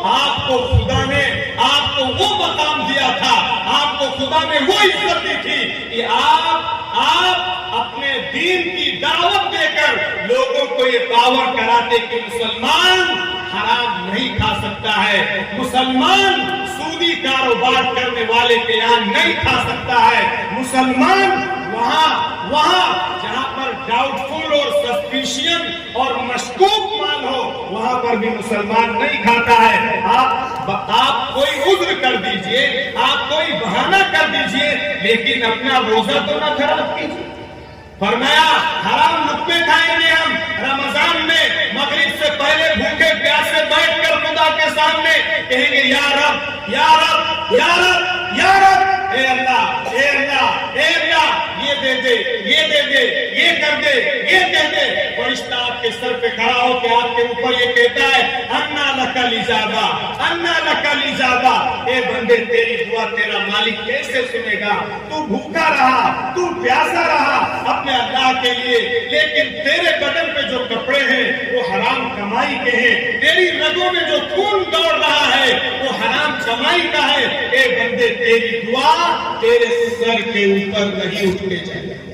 آپ کو خدا نے آپ کو وہ مقام دیا تھا, آپ کو خدا نے وہ عزت دی تھی کہ آپ اپنے دین کی دعوت دے کر لوگوں کو یہ پاور کراتے کہ مسلمان حرام نہیں کھا سکتا ہے, مسلمان سودی کاروبار کرنے والے کے یہاں نہیں کھا سکتا ہے, مسلمان وہاں جہاں پر ڈاؤٹ فل اور سسپیشن اور مشکوک مال ہو وہاں پر بھی مسلمان نہیں کھاتا ہے. آپ کوئی عذر کر دیجئے, آپ کوئی بہانہ کر دیجئے, لیکن اپنا روزہ تو نہ خراب کیجئے. فرمایا حرام لقمے کھائیں گے ہم رمضان میں, مغرب سے پہلے بھوکے پیاسے بیٹھ کر خدا کے سامنے کہیں گے یا رب یا رب یا رب یا رب, اے اللہ اے اللہ اے اللہ, یہ دے دے یہ دے دے یہ کر دے یہ کہہ دے. فرشتہ آپ کے سر پہ کھڑا ہو کے آپ کے اوپر یہ کہتا ہے انا لک الاجابہ انا لک الاجابہ. اے بندے تیری دعا تیرا مالک کیسے سنے گا؟ تو بھوکا رہا, تو پیاسا رہا اپنے اللہ کے لیے, لیکن تیرے بدن پہ جو کپڑے ہیں وہ حرام کمائی کے ہیں, تیری رگوں میں جو خون دوڑ رہا ہے وہ حرام کمائی کا ہے. اے بندے تیری دعا تیرے سر کے اوپر نہیں اٹھنے چاہیے.